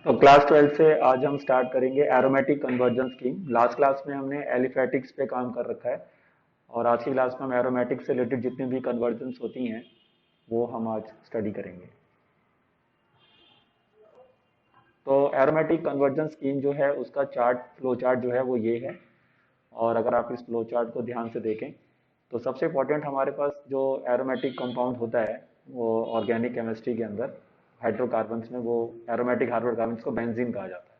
तो क्लास 12 से आज हम स्टार्ट करेंगे aromatic conversion scheme. Last class में हमने एलिफैटिक्स पे काम कर रखा है और आज की क्लास में हम एरोमेटिक्स से रिलेटेड जितनी भी कन्वर्जन्स होती हैं वो हम आज स्टडी करेंगे। तो एरोमेटिक कन्वर्जन स्कीम जो है उसका चार्ट फ्लो चार्ट जो है वो ये है। और अगर आप इस फ्लो चार्ट को ध्यान से देखें तो सबसे इंपॉर्टेंट हमारे पास जो एरोमेटिक कंपाउंड होता है वो ऑर्गेनिक केमिस्ट्री के अंदर हाइड्रोकार्बन्स में वो एरोमेटिक हाइड्रोकार्बन्स को बेंजीन कहा जाता है।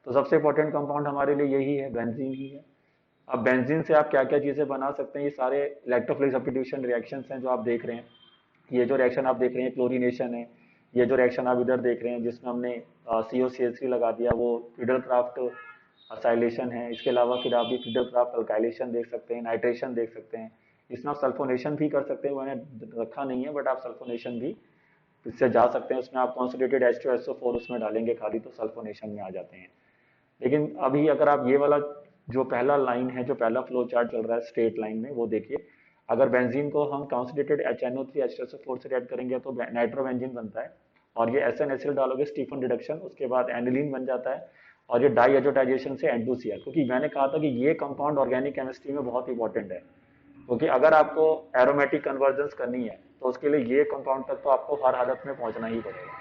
तो सबसे इंपॉर्टेंट कंपाउंड हमारे लिए यही है, बेंजीन ही है। अब बेंजीन से आप क्या क्या चीजें बना सकते हैं, ये सारे इलेक्ट्रोफिलिक सब्स्टिट्यूशन रिएक्शंस हैं जो आप देख रहे हैं। ये जो रिएक्शन आप देख रहे हैं क्लोरीनेशन है। ये जो रिएक्शन आप इधर देख रहे हैं जिसमें हमने COCH3 लगा दिया वो फिडल क्राफ्ट असाइलेशन है। इसके अलावा फिर आप भी फिडल क्राफ्ट अल्काइलेशन देख सकते हैं, नाइट्रेशन देख सकते हैं। इसमें आप सल्फोनेशन भी कर सकते हैं, मैंने रखा नहीं है बट आप सल्फोनेशन भी इससे जा सकते हैं। उसमें आप कॉन्सनट्रेटेड H2SO4 उसमें डालेंगे खाली तो सल्फोनेशन में आ जाते हैं। लेकिन अभी अगर आप ये वाला जो पहला लाइन है, जो पहला फ्लो चार्ट चल रहा है स्ट्रेट लाइन में, वो देखिए। अगर बेंजीन को हम कॉन्सनट्रेटेड HNO3 H2SO4 से रिएक्ट करेंगे तो नाइट्रोबेंजीन बनता है। और ये SN डालोगे स्टीफन रिडक्शन, उसके बाद एनिलीन बन जाता है। और ये डाई एजोटाइजेशन से N2Cl, क्योंकि मैंने कहा था कि ये कंपाउंड ऑर्गेनिक केमिस्ट्री में बहुत इंपॉर्टेंट है। क्योंकि अगर आपको एरोमेटिक कन्वर्जेंस करनी है तो उसके लिए ये कंपाउंड तक तो आपको हर हालत में पहुंचना ही पड़ेगा।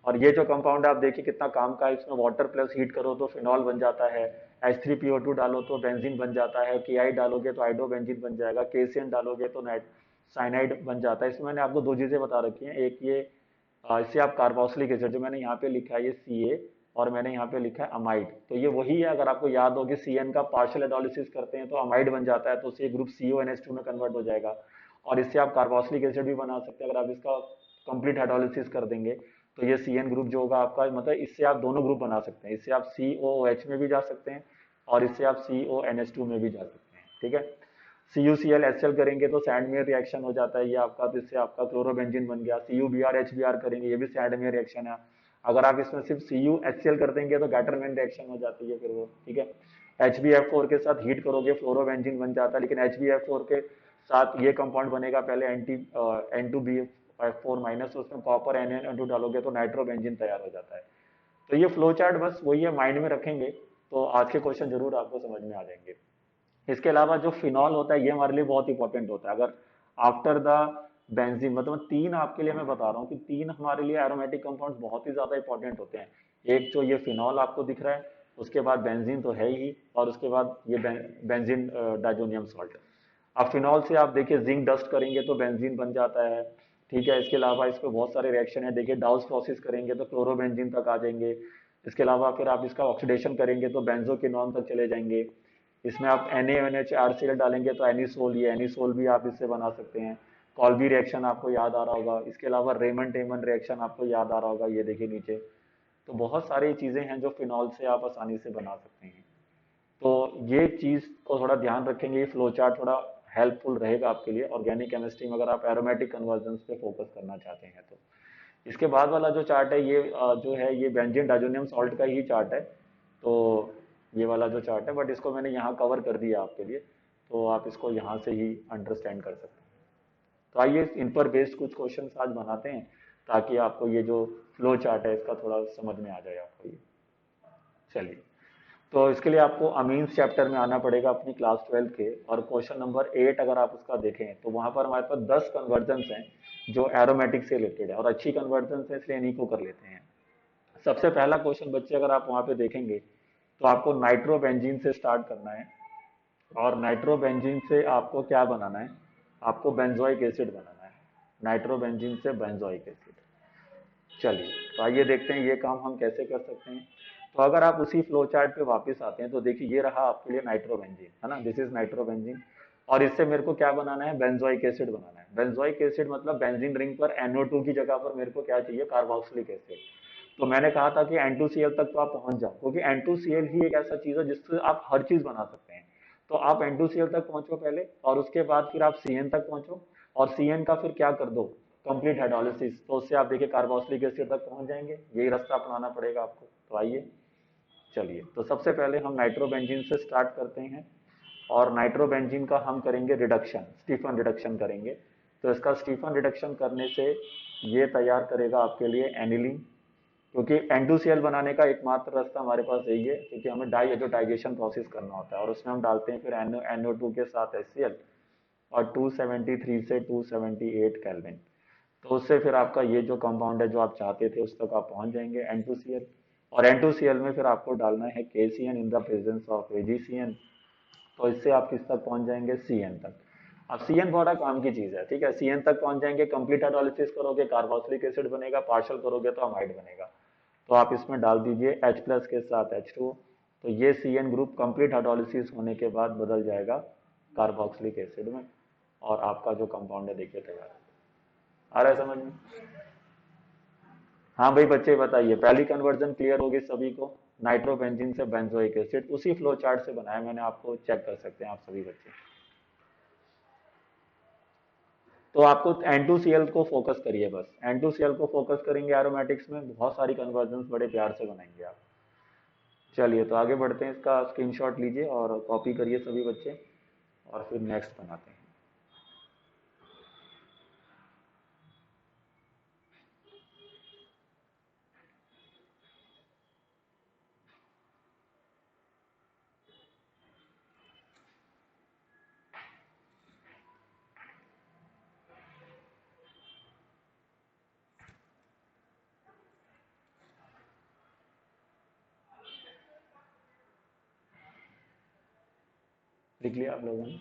और ये जो कंपाउंड आप देखिए कितना काम का है, इसमें वाटर प्लस हीट करो तो फिनॉल बन जाता है। H3PO2 डालो तो बेंजीन बन जाता है। KI डालोगे तो आइडोबेंजीन बन जाएगा। KCN डालोगे तो नाइट साइनाइड बन जाता है। इसमें मैंने आपको दो चीजें बता रखी हैं। एक ये इससे आप कार्बोक्सिलिक एसिड जो मैंने यहाँ पे लिखा है ये CA, और मैंने यहाँ पे लिखा है अमाइड, तो ये वही है। अगर आपको याद हो कि CN का पार्शियल एडोलिसिस करते हैं तो अमाइड बन जाता है, तो उससे ग्रुप CONH2 में कन्वर्ट हो जाएगा। और इससे आप कार्बोक्सिलिक एसिड भी बना सकते हैं। अगर आप इसका कंप्लीट हाइड्रोलिसिस कर देंगे तो ये CN ग्रुप जो होगा आपका, मतलब इससे आप दोनों ग्रुप बना सकते हैं। इससे आप COOH में भी जा सकते हैं और इससे आप CONH2 में भी जा सकते हैं। ठीक है। CuCl करेंगे तो सैंडमेयर रिएक्शन हो जाता है ये आपका, तो इससे आपका क्लोरोबेंजीन बन गया। CuBr करेंगे, ये भी सैंडमेयर रिएक्शन है। अगर आप इसमें सिर्फ CuHCl कर देंगे तो गैटरमैन रिएक्शन हो जाती है फिर वो। ठीक है। HbF4 के साथ हीट करोगे फ्लोरोबेंजीन बन जाता है, लेकिन HbF4 के साथ ये कंपाउंड बनेगा पहले N2BF4 माइनस, उसमें कॉपर NN2 डालोगे तो नाइट्रोबेंजीन तैयार हो जाता है। तो ये फ्लो चार्ट बस वही है, माइंड में रखेंगे तो आज के क्वेश्चन जरूर आपको समझ में आ जाएंगे। इसके अलावा जो फिनॉल होता है ये हमारे लिए बहुत इंपॉर्टेंट होता है। अगर आफ्टर द बेंजीन, मतलब तीन आपके लिए मैं बता रहा हूँ कि तीन हमारे लिए एरोमेटिक कंपाउंड बहुत ही ज्यादा इंपॉर्टेंट होते हैं। एक जो ये फिनॉल आपको दिख रहा है, उसके बाद बेंजीन तो है ही, और उसके बाद ये बेंजीन डाइजोनियम सॉल्ट। अब फिनॉल से आप देखिए जिंक डस्ट करेंगे तो बेंजीन बन जाता है। ठीक है। इसके अलावा इस पे बहुत सारे रिएक्शन है, देखिए डाउस प्रोसेस करेंगे तो क्लोरोबेंजीन तक आ जाएंगे। इसके अलावा फिर आप इसका ऑक्सीडेशन करेंगे तो बेंजोक्विनोन तक चले जाएंगे। इसमें आप NaONH डालेंगे तो एनिसोल, ये एनिसोल भी आप इससे बना सकते हैं। कॉल्बी रिएक्शन आपको याद आ रहा होगा। इसके अलावा रेमन टेमन रिएक्शन आपको याद आ रहा होगा, ये देखिए नीचे। तो बहुत सारी चीजें हैं जो फिनॉल से आप आसानी से बना सकते हैं। तो ये चीज को थोड़ा ध्यान रखेंगे, ये फ्लो चार्ट थोड़ा हेल्पफुल रहेगा आपके लिए ऑर्गेनिक केमिस्ट्री में, अगर आप एरोमेटिक कन्वर्जन पे फोकस करना चाहते हैं तो। इसके बाद वाला जो चार्ट है ये जो है ये बेंजीन डाइजोनियम सॉल्ट का ही चार्ट है। तो ये वाला जो चार्ट है, बट इसको मैंने यहाँ कवर कर दिया आपके लिए, तो आप इसको यहाँ से ही अंडरस्टैंड कर सकते हैं। तो आइए इन पर बेस्ड कुछ क्वेश्चन आज बनाते हैं ताकि आपको ये जो फ्लो चार्ट है इसका थोड़ा समझ में आ जाए आपको ये। चलिए। तो इसके लिए आपको अमीन्स चैप्टर में आना पड़ेगा अपनी क्लास 12 के, और क्वेश्चन नंबर 8 अगर आप उसका देखें तो वहां पर हमारे पास 10 कन्वर्जन्स हैं जो एरोमेटिक से रिलेटेड है, और अच्छी कन्वर्जन्स है इसलिए इन्हीं को कर लेते हैं। सबसे पहला क्वेश्चन बच्चे अगर आप वहां पे देखेंगे तो आपको नाइट्रोबेंजीन से स्टार्ट करना है। और नाइट्रोबेंजीन से आपको क्या बनाना है, आपको बेंजोइक एसिड बनाना है। नाइट्रोबेंजीन से बेंजोइक एसिड। चलिए, तो आइए देखते हैं ये काम हम कैसे कर सकते हैं। तो अगर आप उसी फ्लो चार्ट पे वापस आते हैं तो देखिए ये रहा आपके लिए नाइट्रोबेंजीन, है ना, दिस इज नाइट्रोबेंजीन। और इससे मेरे को क्या बनाना है, बेंजोइक एसिड बनाना है। बेंजोइक एसिड मतलब बेंजीन रिंग पर NO2 की जगह पर मेरे को क्या चाहिए, कार्बोक्सिलिक एसिड। तो मैंने कहा था कि N2Cl तक तो आप पहुंच जाओ, क्योंकि N2Cl ही एक ऐसा चीज है जिससे आप हर चीज बना सकते हैं। तो आप N2Cl तक पहुंचो पहले, और उसके बाद फिर आप CN तक पहुंचो। और CN का फिर क्या कर दो, कंप्लीट हाइड्रोलिसिस, तो उससे आप देखिए कार्बोक्सिलिक एसिड तक पहुंच जाएंगे। यही रास्ता अपनाना पड़ेगा आपको। तो आइए, चलिए, तो सबसे पहले हम नाइट्रोबेंजीन से स्टार्ट करते हैं। और नाइट्रोबेंजीन का हम करेंगे रिडक्शन, स्टीफन रिडक्शन करेंगे। तो इसका स्टीफन रिडक्शन करने से ये तैयार करेगा आपके लिए एनिलीन। क्योंकि N2Cl बनाने का एकमात्र रास्ता हमारे पास यही है, क्योंकि हमें डाई एजोटाइजेशन प्रोसेस करना होता है और उसमें हम डालते हैं फिर NO2 के साथ HCl और 273 से 278 केल्विन। तो उससे फिर आपका ये जो कंपाउंड है जो आप चाहते थे उस तक आप पहुंच जाएंगे N2Cl। और N2Cl में फिर आपको डालना है KCN in the presence of AgCN। तो इससे आप किस तक पहुंच जाएंगे, CN तक। अब CN बड़ा काम की चीज है, ठीक है। CN तक पहुंच जाएंगे, कंप्लीट हाइड्रोलिसिस करोगे कार्बोक्सिलिक एसिड बनेगा, पार्शियल करोगे तो अमाइड बनेगा। तो आप इसमें डाल दीजिए H प्लस के साथ H2। तो ये CN ग्रुप कंप्लीट हाइड्रोलिसिस होने के बाद बदल जाएगा कार्बोक्सिलिक एसिड में, और आपका जो कंपाउंड है देखिए तैयार आ रहा है समझ में। हाँ भाई बच्चे बताइए, पहली कन्वर्जन क्लियर होगी सभी को। नाइट्रोबेंजीन से बेंजोइक एसिड उसी फ्लो चार्ट से बनाया मैंने, आपको चेक कर सकते हैं आप सभी बच्चे। तो आपको N2Cl को फोकस करिए, बस N2Cl को फोकस करेंगे एरोमेटिक्स में, बहुत सारी कन्वर्जन बड़े प्यार से बनाएंगे आप। चलिए तो आगे बढ़ते हैं, इसका स्क्रीनशॉट लीजिए और कॉपी करिए सभी बच्चे, और फिर नेक्स्ट बनाते हैं। लिख लिया आप लोगों ने?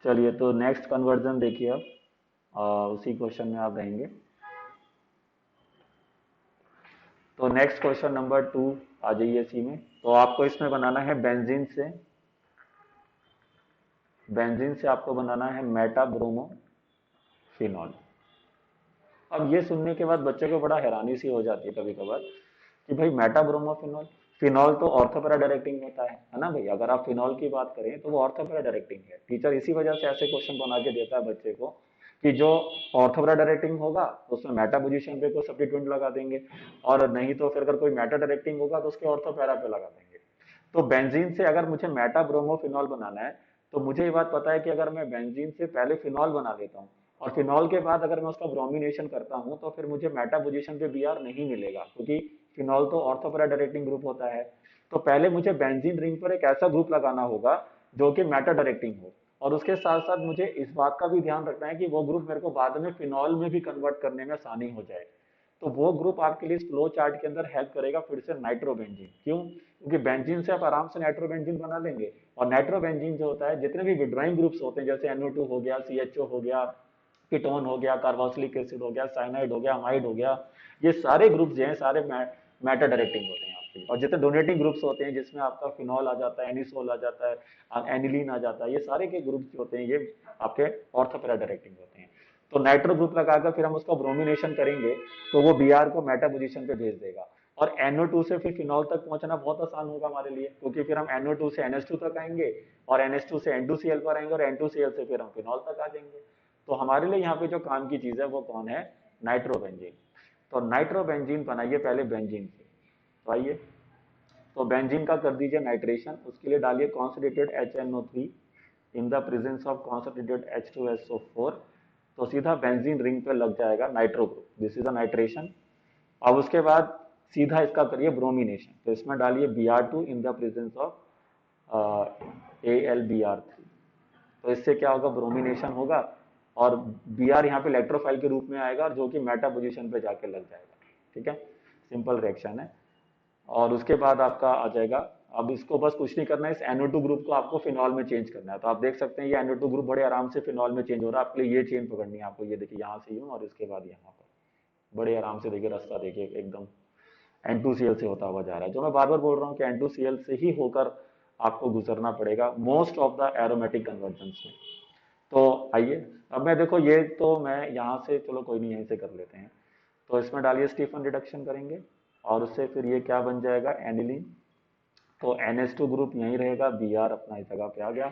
चलिए तो नेक्स्ट कन्वर्जन देखिए अब, उसी क्वेश्चन में आप रहेंगे। तो नेक्स्ट क्वेश्चन नंबर 2 आ जाइए इसी में। तो आपको इसमें बनाना है बेंजीन से आपको बनाना है मेटा ब्रोमो फिनॉल। अब ये सुनने के बाद बच्चे को बड़ा हैरानी सी हो जाती है कभी कभार कि भाई मेटा ब्रोमो फिनॉल, फिनॉल तो ऑर्थोपैरा डायरेक्टिंग होता है ना भाई। अगर आप फिनॉल की बात करें तो वो ऑर्थोपैरा डायरेक्टिंग है। टीचर इसी वजह से ऐसे क्वेश्चन बना के देता है बच्चे को कि जो ऑर्थोपैरा डायरेक्टिंग होगा तो उसमें मेटा पोजीशन पे कोई सब्स्टिट्यूएंट लगा देंगे, और नहीं तो फिर अगर कोई मेटा डायरेक्टिंग होगा तो उसके ऑर्थोपैरा पे लगा देंगे। तो बेंजीन से अगर मुझे मेटा ब्रोमो फिनॉल बनाना है, तो मुझे ये बात पता है कि अगर मैं बेंजीन से पहले फिनॉल बना लेता हूँ और फिनॉल के बाद अगर मैं उसका ब्रोमिनेशन करता हूँ तो फिर मुझे मेटा पोजीशन पे Br नहीं मिलेगा, क्योंकि फिनॉल तो ऑर्थोपैरा डायरेक्टिंग ग्रुप होता है। तो पहले मुझे बेंजीन रिंग पर एक ऐसा ग्रुप लगाना होगा जो कि मेटा डायरेक्टिंग हो, और उसके साथ साथ मुझे इस बात का भी ध्यान रखना है कि वो ग्रुप मेरे को बाद में फिनॉल में भी कन्वर्ट करने में आसानी हो जाए। तो वो ग्रुप आपके लिए इस फ्लो चार्ट के अंदर हेल्प करेगा फिर से नाइट्रोबेंजीन। क्यों? क्योंकि बेंजीन से आप आराम से नाइट्रोबेंजीन बना लेंगे, और नाइट्रोबेंजीन जो होता है जितने भी विड्रॉइंग ग्रुप्स होते हैं जैसे NO2 हो गया, CHO हो गया, कीटोन हो गया, कार्बोक्सिलिक एसिड हो गया, साइनाइड हो गया, अमाइड हो गया, ये सारे ग्रुप्स जो हैं सारे मेटा डायरेक्टिंग होते हैं आपके। और जितने डोनेटिंग ग्रुप्स होते हैं जिसमें आपका फिनॉल आ जाता है, एनिसोल आ जाता है, एनिलीन आ जाता है, ये सारे के ग्रुप्स जो होते हैं ये आपके ऑर्थोपैरा डायरेक्टिंग होते हैं। तो नाइट्रो ग्रुप लगाकर फिर हम उसका ब्रोमिनेशन करेंगे तो वो Br को मेटा पोजीशन पे भेज देगा, और NO2 से फिर फिनॉल तक पहुंचना बहुत आसान होगा हमारे लिए, क्योंकि फिर हम NO2 से NH2 तक आएंगे, और NH2 से N2Cl पर आएंगे, और N2Cl से फिर हम फिनॉल तक आ जाएंगे। तो हमारे लिए यहाँ पे जो काम की चीज है वो कौन है, नाइट्रोबेंजीन। तो नाइट्रोबेंजीन बनाइए पहले बेंजीन से। तो आइए, तो बेंजीन का कर दीजिए नाइट्रेशन। उसके लिए डालिए concentrated HNO3 in the presence of concentrated H2SO4। तो सीधा बेंजीन रिंग पे लग जाएगा nitro group, this is a nitration. अब उसके बाद सीधा इसका करिए ब्रोमिनेशन। तो इसमें डालिए Br2 in the presence of AlBr3। तो इससे क्या होगा, ब्रोमिनेशन होगा, और Br यहाँ पे इलेक्ट्रोफाइल के रूप में आएगा, और जो कि मेटा पोजीशन पे जाके लग जाएगा। ठीक है, सिंपल रिएक्शन है। और उसके बाद आपका आ जाएगा, अब इसको बस कुछ नहीं करना है, इस NO2 ग्रुप को आपको फिनॉल में चेंज करना है। तो आप देख सकते हैं ये NO2 ग्रुप बड़े आराम से फिनॉल में चेंज हो रहा है। आपके लिए ये चेन पकड़नी है आपको, ये देखिए यहाँ से यूं और इसके बाद यहाँ पर बड़े आराम से देखिए रास्ता देखिए एकदम N2Cl से होता हुआ जा रहा है। जो मैं बार बार बोल रहा हूँ कि N2Cl से ही होकर आपको गुजरना पड़ेगा most of the aromatic conversion में। तो आइए, अब मैं देखो ये तो मैं यहाँ से, चलो कोई नहीं यहीं से कर लेते हैं। तो इसमें डालिए स्टीफन रिडक्शन करेंगे, और उससे फिर ये क्या बन जाएगा, एनिलीन। तो NH2 ग्रुप यहीं रहेगा, Br अपना इस जगह पे आ गया।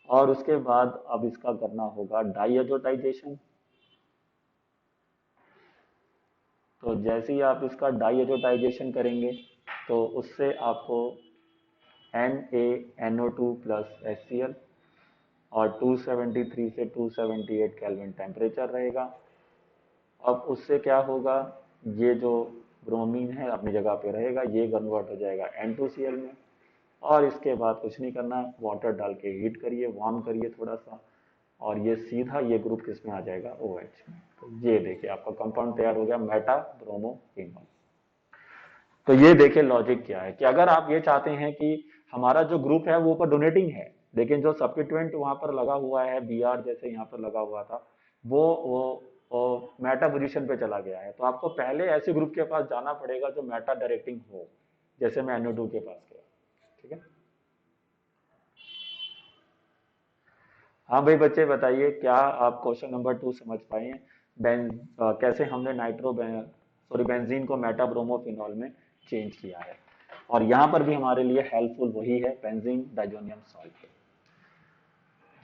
और उसके बाद अब इसका करना होगा डाईएजोटाइजेशन। तो जैसे ही आप इसका डाईएजोटाइजेशन करेंगे तो उससे आपको NaNO2 प्लस HCl, और 273 से 278 केल्विन टेम्परेचर रहेगा। अब उससे क्या होगा, ये जो ब्रोमीन है अपनी जगह पे रहेगा, ये कन्वर्ट हो जाएगा N2Cl में, और इसके बाद कुछ नहीं करना, वाटर डाल के हीट करिए, वार्म करिए थोड़ा सा, और ये सीधा ये ग्रुप किस में आ जाएगा, OH में। तो ये देखिए आपका कंपाउंड तैयार हो गया, मेटा ब्रोमोफिनॉल। तो ये देखिए लॉजिक क्या है कि अगर आप ये चाहते हैं कि हमारा जो ग्रुप है वो ऊपर डोनेटिंग है, लेकिन जो सब्स्टिट्यूएंट वहां पर लगा हुआ है Br जैसे यहाँ पर लगा हुआ था, वो मेटा पोजीशन पे चला गया है, तो आपको पहले ऐसे ग्रुप के पास जाना पड़ेगा जो मेटा डायरेक्टिंग हो, जैसे मैं NO2 के पास गया। ठीक है, हाँ भाई बच्चे बताइए, क्या आप क्वेश्चन नंबर 2 समझ पाए हैं? कैसे हमने सॉरी बेंजीन को मेटा ब्रोमोफिनॉल में चेंज किया है, और यहाँ पर भी हमारे लिए हेल्पफुल वही है, बेंजीन डाइजोनियम सॉल्ट।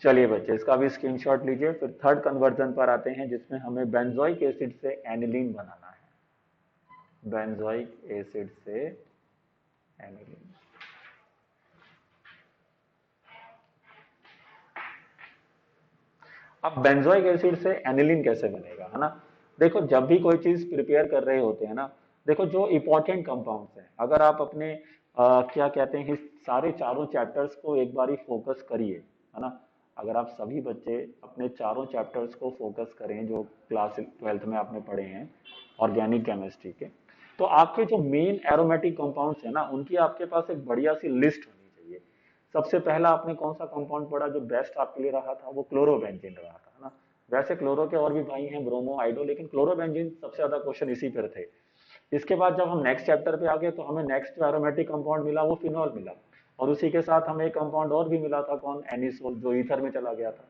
चलिए बच्चे इसका भी स्क्रीनशॉट लीजिए, फिर थर्ड कन्वर्जन पर आते हैं जिसमें हमें बेंजोइक एसिड से एनिलीन बनाना है। बेंजोइक एसिड से एनिलीन। अब बेंजोइक एसिड से एनिलीन कैसे बनेगा, है ना? देखो जब भी कोई चीज प्रिपेयर कर रहे होते हैं ना, देखो जो इंपॉर्टेंट कंपाउंड्स हैं, अगर आप अपने क्या कहते हैं, इस सारे चारों चैप्टर्स को एक बार ही फोकस करिए, है ना? अगर आप सभी बच्चे अपने चारों चैप्टर्स को फोकस करें जो क्लास 12th में आपने पढ़े हैं ऑर्गेनिक केमिस्ट्री के, तो आपके जो मेन एरोमेटिक कंपाउंड्स है ना, उनकी आपके पास एक बढ़िया सी लिस्ट होनी चाहिए। सबसे पहला आपने कौन सा कंपाउंड पढ़ा जो बेस्ट आपके लिए रहा था, वो क्लोरोबेंजीन रहा था, है ना? वैसे क्लोरो के और भी भाई हैं, ब्रोमो, आइडो, लेकिन क्लोरोबेंजीन सबसे ज्यादा क्वेश्चन इसी पर थे। इसके बाद जब हम नेक्स्ट चैप्टर पे आ गए तो हमें नेक्स्ट जो एरोमेटिक कंपाउंड मिला वो फिनॉल मिला, और उसी के साथ हमें एक कंपाउंड और भी मिला था, कौन, एनिसोल, जो ईथर में चला गया था।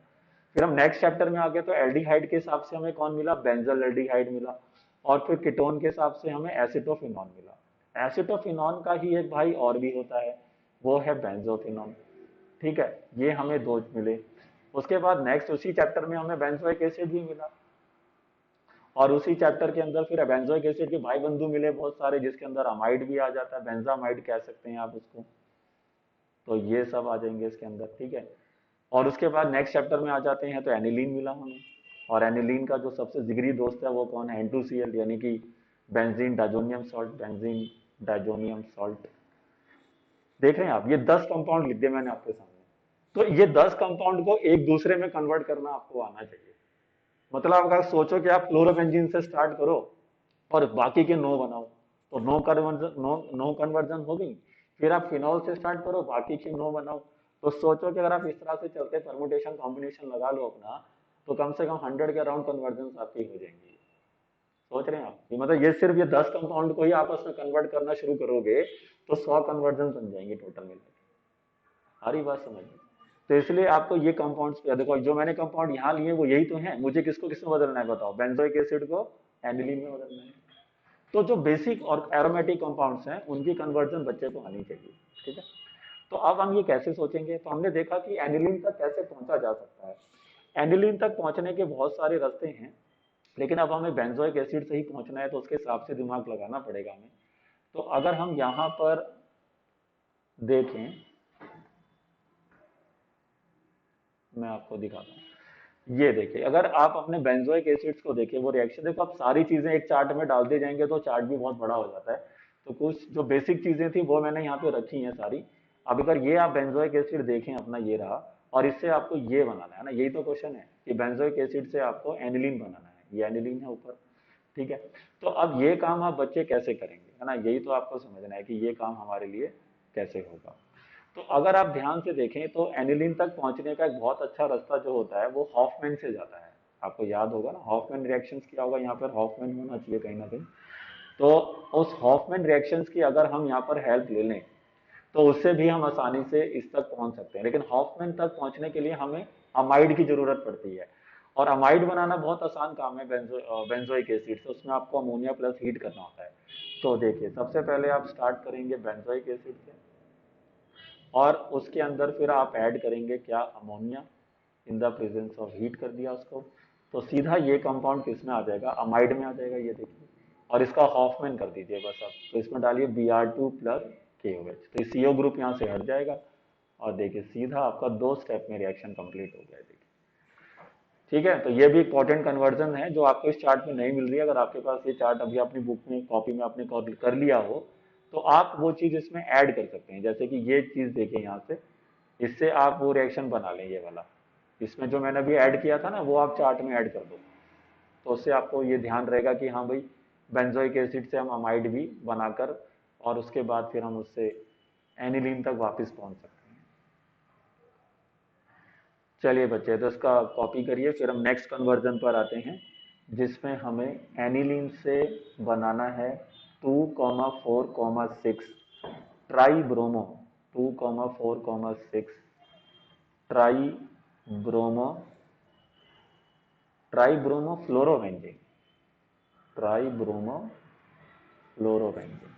फिर हम नेक्स्ट चैप्टर में आ गए तो एल्डिहाइड के हिसाब से हमें कौन मिला, बेंजल एल्डिहाइड मिला, और फिर कीटोन के हिसाब से हमें एसिटोफिनॉन मिला। एसिटोफिनॉन का ही एक भाई और भी होता है, वो है बेंजोफिनॉन। ठीक है, ये हमें दो मिले। उसके बाद नेक्स्ट उसी चैप्टर में हमें बेंजोइक एसिड भी मिला, और उसी चैप्टर के अंदर फिर बेंजोइक एसिड के भाई बंधु मिले बहुत सारे, जिसके अंदर अमाइड भी आ जाता है, बेंजामाइड कह सकते हैं आप उसको। तो ये सब आ जाएंगे इसके अंदर। ठीक है, और उसके बाद नेक्स्ट चैप्टर में आ जाते हैं तो एनिलीन मिला हमें, और एनिलीन का जो सबसे जिगरी दोस्त है वो कौन है, N2Cl, यानी कि benzene diazonium salt, benzene diazonium salt. देख रहे हैं आप, ये 10 कंपाउंड लिख दिए मैंने आपके सामने। तो ये 10 कंपाउंड को एक दूसरे में कन्वर्ट करना आपको आना चाहिए। मतलब अगर सोचो कि आप क्लोरोबेंजीन से स्टार्ट करो और बाकी के 9 बनाओ, तो नो कन्वर्जन हो गई। फिर आप फिनॉल से स्टार्ट करो, बाकी के 9 बनाओ। तो सोचो कि अगर आप इस तरह से चलते परमुटेशन कॉम्बिनेशन लगा लो अपना, तो कम से कम 100 के अराउंड कन्वर्जन आपकी हो जाएंगी। सोच रहे हैं आप, ये मतलब ये सिर्फ ये 10 कंपाउंड को ही आपस में कन्वर्ट करना शुरू करोगे तो 100 कन्वर्जन बन जाएंगे टोटल मिलकर। सारी बात समझ में? तो इसलिए आपको ये कंपाउंड्स, देखो जो मैंने कंपाउंड यहाँ लिए वो यही तो हैं, मुझे किसको किसमें बदलना है बताओ, बेंजोइक एसिड को एनिलीन में बदलना है। तो जो बेसिक और एरोमेटिक कंपाउंड्स हैं उनकी कन्वर्जन बच्चे को आनी चाहिए। ठीक है, तो अब हम ये कैसे सोचेंगे, तो हमने देखा कि एनिलीन तक कैसे पहुंचा जा सकता है। एनिलीन तक पहुंचने के बहुत सारे रास्ते हैं, लेकिन अब हमें बेंजोइक एसिड से ही पहुंचना है, तो उसके हिसाब से दिमाग लगाना पड़ेगा हमें। तो अगर हम यहाँ पर देखें, मैं आपको दिखाता हूँ, ये देखिए, अगर आप अपने बेंजोइक एसिड्स को देखिए, वो रिएक्शन देखो, आप सारी चीजें एक चार्ट में डाल दे जाएंगे तो चार्ट भी बहुत बड़ा हो जाता है। तो कुछ जो बेसिक चीजें थी वो मैंने यहाँ पे रखी हैं सारी। अब अगर ये आप बेंजोइक एसिड देखें अपना, ये रहा, और इससे आपको ये बनाना है ना, यही तो क्वेश्चन है कि बेंजोइक एसिड से आपको एनिलीन बनाना है, ये एनिलीन है ऊपर। ठीक है, तो अब ये काम आप बच्चे कैसे करेंगे, है ना, यही तो आपको समझना है कि ये काम हमारे लिए कैसे होगा। तो अगर आप ध्यान से देखें तो एनिलीन तक पहुंचने का एक बहुत अच्छा रास्ता जो होता है वो हॉफमैन से जाता है। आपको याद होगा ना, हॉफमैन रिएक्शंस क्या होगा, यहाँ पर हॉफमैन होना चाहिए कहीं ना कहीं। तो उस हॉफमैन रिएक्शंस की अगर हम यहाँ पर हेल्प ले लें तो उससे भी हम आसानी से इस तक पहुंच सकते हैं, लेकिन हॉफमैन तक पहुंचने के लिए हमें अमाइड की जरूरत पड़ती है, और अमाइड बनाना बहुत आसान काम है बेंजोइक एसिड से, उसमें आपको अमोनिया प्लस हीट करना होता है। तो देखिए सबसे पहले आप स्टार्ट करेंगे बेंजोइक एसिड से, और उसके अंदर फिर आप ऐड करेंगे क्या, ammonia, in the presence of heat कर दिया उसको, तो सीधा ये कंपाउंड किस में आ जाएगा, अमाइड में आ जाएगा, ये देखिए। और इसका हॉफमैन कर दीजिए बस आप, तो इसमें डालिए Br2 प्लस KOH, तो CO ग्रुप यहाँ से हट जाएगा, और देखिए सीधा आपका 2 स्टेप में रिएक्शन कंप्लीट हो गया। देखिए ठीक है, तो ये भी इंपॉर्टेंट कन्वर्जन है जो आपको इस चार्ट में नहीं मिल रही है। अगर आपके पास ये चार्ट अभी अपनी बुक में कॉपी में आपने कर लिया हो तो आप वो चीज इसमें ऐड कर सकते हैं। जैसे कि ये चीज देखें यहाँ से, इससे आप वो रिएक्शन बना लें ये वाला। इसमें जो मैंने अभी ऐड किया था ना वो आप चार्ट में ऐड कर दो, तो उससे आपको ये ध्यान रहेगा कि हाँ भाई बेंजोइक एसिड से हम अमाइड भी बनाकर और उसके बाद फिर हम उससे एनिलीन तक वापस पहुंच सकते हैं। चलिए बच्चे, तो इसका कॉपी करिए, फिर हम नेक्स्ट कन्वर्जन पर आते हैं जिसमें हमें एनिलीन से बनाना है 2,4,6 tri bromo, 2,4,6 tri bromo, try bromo fluorobenzene, try bromo fluorobenzene.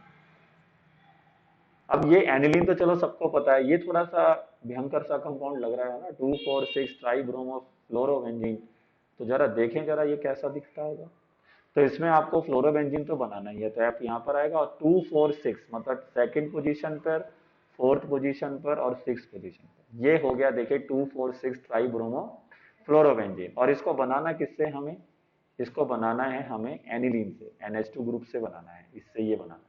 अब ये एनिलीन तो चलो सबको पता है, ये थोड़ा सा भयंकर सा कंपाउंड लग रहा है ना, 2,4,6 ट्राई ब्रोमो फ्लोरोबेंजीन। तो जरा देखें जरा ये कैसा दिखता होगा। तो इसमें आपको फ्लोरोबेंजीन तो बनाना ही है, तो एफ यहाँ पर आएगा और 2,4,6 मतलब सेकंड पोजीशन पर, फोर्थ पोजीशन पर और सिक्स पोजीशन पर, ये हो गया देखिए 2,4,6 ट्राई ब्रोमो फ्लोरोबेंजीन। और इसको बनाना किससे हमें, इसको बनाना है हमें एनिलीन से, NH2 ग्रुप से बनाना है, इससे ये बनाना है।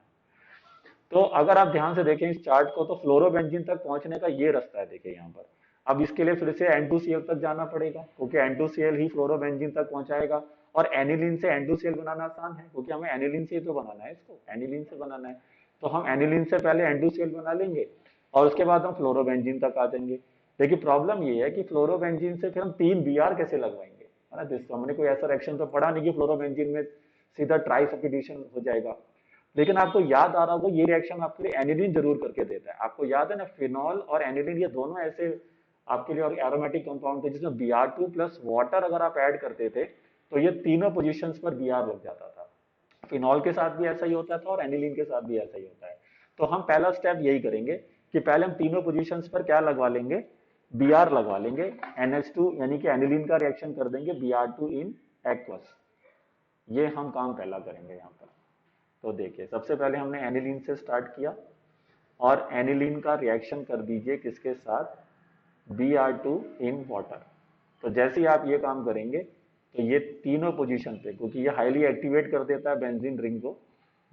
तो अगर आप ध्यान से देखें इस चार्ट को तो फ्लोरोबेंजीन तक पहुंचने का ये रास्ता है देखिए यहाँ पर। अब इसके लिए फिर से N2Cl तक जाना पड़ेगा क्योंकि N2Cl ही फ्लोरोबेंजीन तक पहुंचाएगा। और एनिलीन से N2Cl बनाना आसान है क्योंकि हमें एनिलीन से ही तो बनाना है, इसको एनिलीन से बनाना है। तो हम एनिलीन से पहले N2Cl बना लेंगे और उसके बाद हम फ्लोरोबेंजीन तक आ जाएंगे। देखिए प्रॉब्लम ये है कि फ्लोरोबेंजीन से फिर हम 3 Br कैसे लगवाएंगे, है ना। जिस हमने कोई ऐसा रिएक्शन तो पढ़ा नहीं कि फ्लोरोबेंजीन में सीधा ट्राई सब्स्टिट्यूशन हो जाएगा। लेकिन आपको याद आ रहा होगा ये रिएक्शन आपके लिए एनिलीन जरूर करके देता है। आपको याद है ना, फिनॉल और एनिलीन ये दोनों ऐसे आपके लिए और एरोमेटिक कंपाउंड थे जिसमें Br2 प्लस वाटर अगर आप ऐड करते थे तो ये तीनों पोजीशंस पर Br लग जाता था। फिनॉल के साथ भी ऐसा ही होता था और एनिलीन के साथ भी ऐसा ही होता है। तो हम पहला स्टेप यही करेंगे कि पहले हम तीनों पोजीशंस पर क्या लगवा लेंगे, Br लगवा लेंगे, NH2 यानी कि एनिलीन का रिएक्शन कर देंगे Br2 इन एक्वस। ये हम काम पहला करेंगे यहाँ पर। तो देखिए सबसे पहले हमने एनिलीन से स्टार्ट किया और एनिलीन का रिएक्शन कर दीजिए किसके साथ, Br2 इन वाटर। तो जैसे ही आप ये काम करेंगे तो ये तीनों पोजीशन पे, क्योंकि ये हाईली एक्टिवेट कर देता है बेंजीन रिंग को,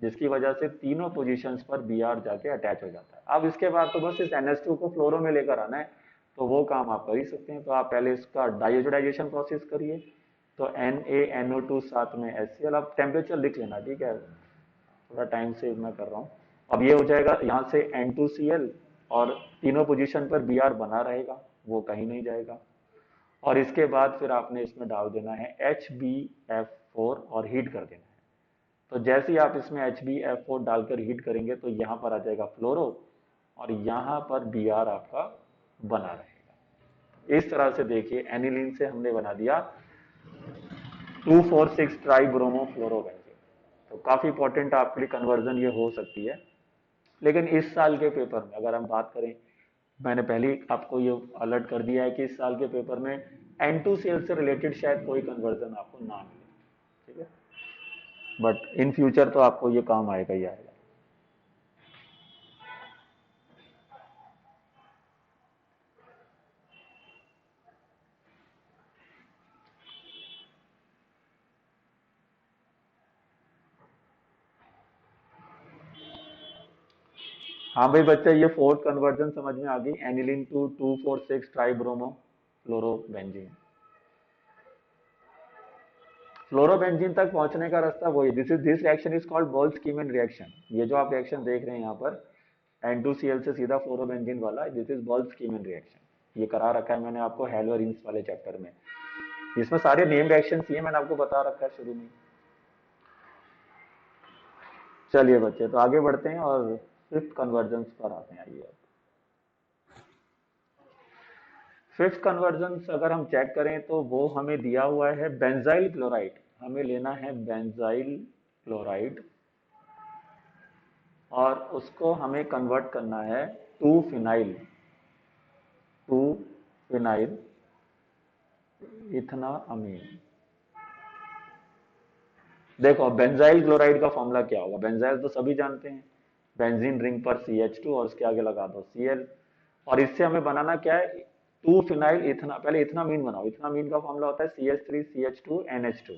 जिसकी वजह से तीनों पोजीशंस पर Br जाके अटैच हो जाता है। अब इसके बाद तो बस इस NH2 को फ्लोरो में लेकर आना है, तो वो काम आप कर ही सकते हैं। तो आप पहले इसका डाइऑक्साइडाइजेशन प्रोसेस करिए, तो NaNO2 साथ में HCl। आप टेम्परेचर लिख लेना, ठीक है, थोड़ा टाइम सेव मैं कर रहा हूँ। अब ये हो जाएगा यहाँ से N2Cl और तीनों पोजीशन पर Br बना रहेगा, वो कहीं नहीं जाएगा। और इसके बाद फिर आपने इसमें डाल देना है HbF4 और हीट कर देना है। तो जैसे ही आप इसमें HbF4 डालकर हीट करेंगे तो यहाँ पर आ जाएगा फ्लोरो और यहाँ पर Br आपका बना रहेगा। इस तरह से देखिए एनिलीन से हमने बना दिया 2,4,6 ट्राई ब्रोमो फ्लोरोबेंजीन। तो काफी इंपॉर्टेंट आपके लिए कन्वर्जन ये हो सकती है। लेकिन इस साल के पेपर में अगर हम बात करें, मैंने पहले ही आपको ये अलर्ट कर दिया है कि इस साल के पेपर में N2Cl से रिलेटेड शायद कोई कन्वर्जन आपको ना मिले, ठीक है, बट इन फ्यूचर तो आपको ये काम आएगा ही आएगा। हाँ भाई बच्चा, ये फोर्थ कन्वर्जन समझ में आ गई, aniline to 2,4,6 tri bromo fluorobenzene. Fluorobenzene तक पहुंचने का रास्ता वही, this reaction is called Balz Schiemann reaction. ये जो आप रिएक्शन देख रहे हैं यहाँ पर N2Cl से सीधा फ्लोरोबेंजीन वाला, दिस इज बोल्ट्ज-कीमन रिएक्शन। ये करा रखा है मैंने आपको हेल्वर-इन्स वाले चैप्टर में। इसमें सारे नेम रिएक्शन ही मैंने आपको बता रखा है शुरू में। चलिए बच्चे, तो आगे बढ़ते हैं और फिफ्थ कन्वर्जन पर आते हैं। आइए, फिफ्थ कन्वर्जन अगर हम चेक करें तो वो हमें दिया हुआ है बेंजाइल क्लोराइड। हमें लेना है बेंजाइल क्लोराइड और उसको हमें कन्वर्ट करना है टू फिनाइल, टू फिनाइल इथेनामीन। देखो बेंजाइल क्लोराइड का फॉर्मूला क्या होगा, बेंजाइल तो सभी जानते हैं, बेंजीन रिंग पर CH2 और उसके आगे लगा दो Cl। और इससे हमें बनाना क्या है, टू फिनाइल इथना, पहले इथनामीन बनाओ, इथनामीन का फॉर्मूला होता है CH3CH2NH2।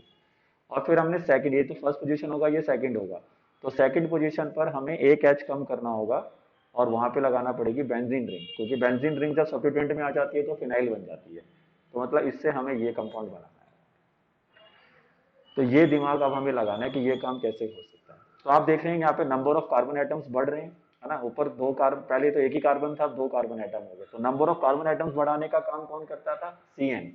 और फिर हमने सेकंड, ये तो फर्स्ट पोजीशन होगा, ये सेकंड होगा, तो सेकंड पोजीशन पर हमें एक H कम करना होगा और वहां पे लगाना पड़ेगी बेंजीन रिंग, क्योंकि बेंजीन रिंग जब सब्स्टिट्यूएंट में आ जाती है तो फिनाइल बन जाती है। तो मतलब इससे हमें ये कंपाउंड बनाना है। तो ये दिमाग अब हमें लगाना है कि ये काम कैसे हो सकता है। तो आप देख रहे हैं यहाँ पे नंबर ऑफ कार्बन एटम्स बढ़ रहे हैं, है ना। ऊपर दो कार्बन, पहले तो एक ही कार्बन था, दो कार्बन एटम हो गए, तो नंबर ऑफ कार्बन एटम्स बढ़ाने का काम कौन करता था? CN।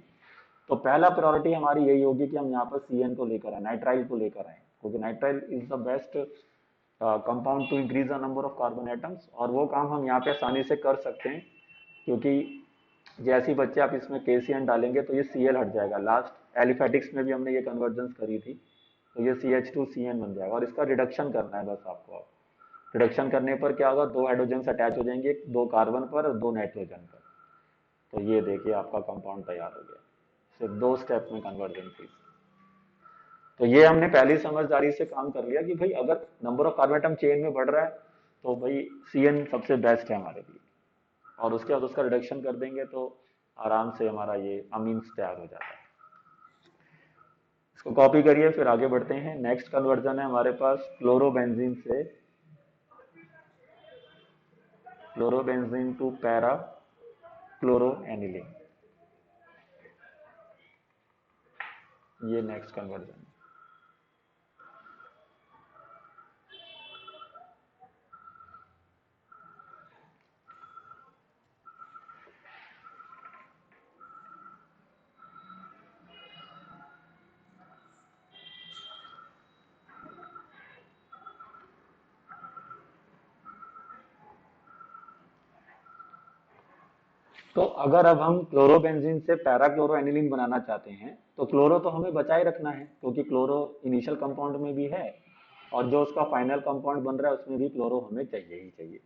तो पहला प्रायोरिटी हमारी यही होगी कि हम यहाँ पर CN को लेकर आए, नाइट्राइल को लेकर आए, क्योंकि nitrile is the best compound to increase the number of carbon atoms. और वो काम हम यहाँ पे आसानी से कर सकते हैं, क्योंकि जैसे ही बच्चे आप इसमें KCN डालेंगे तो ये Cl हट जाएगा। लास्ट एलिफेटिक्स में भी हमने ये कन्वर्जन करी थी, तो ये CH2CN बन जाएगा। और इसका रिडक्शन करना है बस आपको। रिडक्शन करने पर क्या होगा, दो हाइड्रोजन अटैच हो जाएंगे, दो कार्बन पर और दो नाइट्रोजन पर। तो ये देखिए आपका कंपाउंड तैयार हो गया, सिर्फ 2 स्टेप में कन्वर्जन थी। तो ये हमने पहली समझदारी से काम कर लिया कि भाई अगर number of carbon atom chain में बढ़ रहा है तो भाई CN सबसे बेस्ट है हमारे लिए। और उसके बाद उसका रिडक्शन कर देंगे तो आराम से हमारा ये अमीन्स तैयार हो जाता है। इसको कॉपी करिए, फिर आगे बढ़ते हैं। नेक्स्ट कन्वर्जन है हमारे पास क्लोरोबेंजीन से, क्लोरोबेंजीन टू पैरा क्लोरोएनिलीन। ये नेक्स्ट कन्वर्जन। तो अगर अब हम क्लोरोबेंजीन से पैरा क्लोरोएनिलीन बनाना चाहते हैं तो क्लोरो तो हमें बचाए रखना है, क्योंकि क्लोरो इनिशियल कंपाउंड में भी है और जो उसका फाइनल कंपाउंड बन रहा है उसमें भी क्लोरो हमें चाहिए ही चाहिए।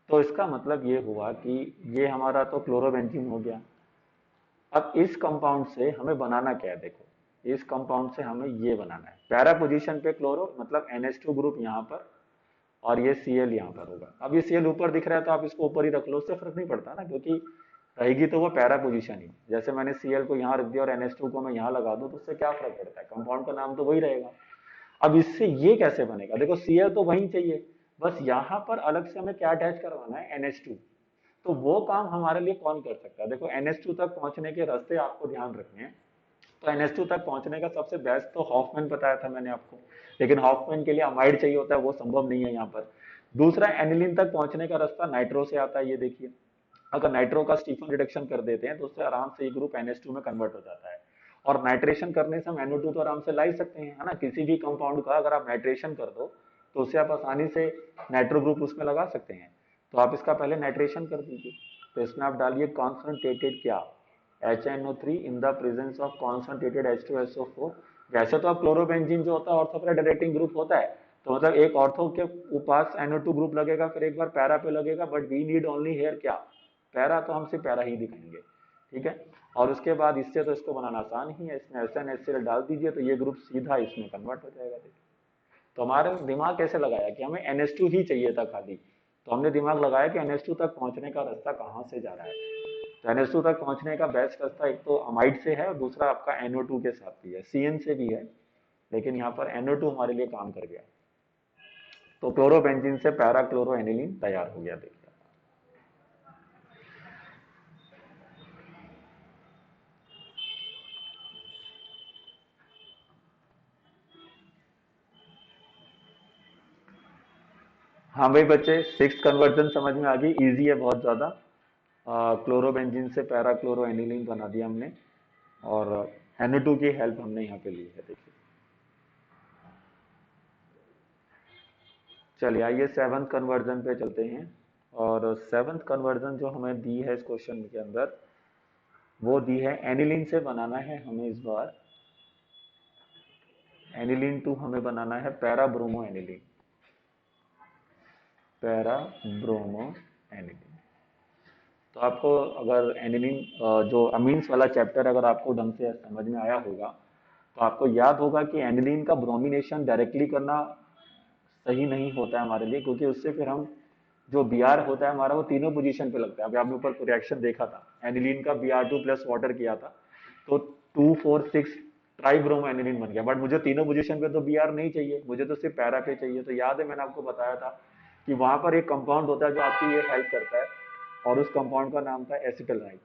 तो इसका मतलब ये हुआ कि ये हमारा तो क्लोरोबेंजीन हो गया। अब इस कंपाउंड से हमें बनाना क्या है, देखो इस कंपाउंड से हमें ये बनाना है। पैरा पोजीशन पे क्लोरो, मतलब NH2 ग्रुप यहाँ पर, और ये Cl यहाँ पर होगा। अब ये Cl ऊपर दिख रहा है तो आप इसको ऊपर ही रख लो, उससे फर्क नहीं पड़ता ना, क्योंकि रहेगी तो वो पैरा पोजीशन ही। जैसे मैंने Cl को यहाँ रख दिया और NH2 को मैं यहाँ लगा दूं तो उससे क्या फर्क पड़ता है, कंपाउंड का नाम तो वही रहेगा। अब इससे ये कैसे बनेगा, देखो Cl तो वही चाहिए, बस यहाँ पर अलग से हमें क्या अटैच करवाना है, NH2। तो वो काम हमारे लिए कौन कर सकता है, देखो NH2 तक पहुंचने के रास्ते आपको ध्यान रखने हैं। तो NH2 तक पहुंचने का सबसे बेस्ट तो हॉफमैन बताया था मैंने आपको, लेकिन हॉफमैन के लिए अमाइड चाहिए होता है, वो संभव नहीं है यहाँ पर। दूसरा, एनिलीन तक पहुंचने का रास्ता नाइट्रो से आता है, ये देखिए। अगर नाइट्रो का स्टीफन रिडक्शन कर देते हैं तो उससे आराम से ये ग्रुप NH2 में कन्वर्ट हो जाता है। और नाइट्रेशन करने से हम NO2 तो आराम से ला ही सकते हैं, है ना। किसी भी कंपाउंड का अगर आप नाइट्रेशन कर दो तो उससे आप आसानी से नाइट्रो ग्रुप उसमें लगा सकते हैं। तो आप इसका पहले नाइट्रेशन कर दीजिए। तो इसमें आप डालिए कॉन्सनट्रेटेड क्या, HNO3 in the presence of concentrated H2SO4। वैसे तो आप क्लोरोबेंजीन जो होता है ऑर्थो पैरा डायरेक्टिंग ग्रुप होता है, तो मतलब एक ऑर्थो के पास NO2 ग्रुप लगेगा, फिर एक बार पैरा पे लगेगा, but we need only here क्या, पैरा। तो हम सिर्फ पैरा ही दिखाएंगे, ठीक है। और उसके बाद इससे तो इसको बनाना आसान ही है, इसमें SnHCl डाल दीजिए तो ये ग्रुप सीधा इसमें कन्वर्ट हो जाएगा। तो हमारे दिमाग कैसे लगाया कि हमें NH2 ही चाहिए था खाली, तो हमने दिमाग लगाया कि NH2 तक पहुंचने का रास्ता कहाँ से जा रहा है। तो NH2 तक पहुंचने का बेस्ट रास्ता एक तो अमाइड से है और दूसरा आपका NO2 के साथ भी है, CN से भी है, लेकिन यहाँ पर NO2 हमारे लिए काम कर गया। तो क्लोरोबेंजीन से पैरा क्लोरोएनिलीन तैयार हो गया, देखिए। हाँ भाई बच्चे, सिक्स कन्वर्जन समझ में आ गई, इजी है बहुत ज्यादा। क्लोरोबेंजीन से पैरा क्लोरोएनिलीन बना दिया हमने, और NO2 की हेल्प हमने यहाँ पे ली है, देखिए। चलिए आइए सेवंथ कन्वर्जन पे चलते हैं। और सेवंथ कन्वर्जन जो हमें दी है इस क्वेश्चन के अंदर, वो दी है एनिलीन से बनाना है हमें इस बार। एनिलीन टू हमें बनाना है para bromo aniline, para bromo aniline. तो आपको अगर एनिलीन जो अमीन्स वाला चैप्टर अगर आपको ढंग से समझ में आया होगा तो आपको याद होगा कि एनिलीन का ब्रोमिनेशन डायरेक्टली करना सही नहीं होता है हमारे लिए, क्योंकि उससे फिर हम जो Br होता है हमारा वो तीनों पोजीशन पे लगता है। अभी आपने ऊपर रिएक्शन देखा था, एनिलीन का Br2 प्लस वाटर किया था, तो 2,4,6 ट्राइब्रोमो एनिलीन बन गया। बट मुझे तीनों पोजीशन पे तो Br नहीं चाहिए, मुझे तो सिर्फ पैरा पे चाहिए। तो याद है मैंने आपको बताया था कि वहां पर एक कंपाउंड होता है जो आपकी ये हेल्प करता है, और उस कंपाउंड का नाम था एसिटलनाइट।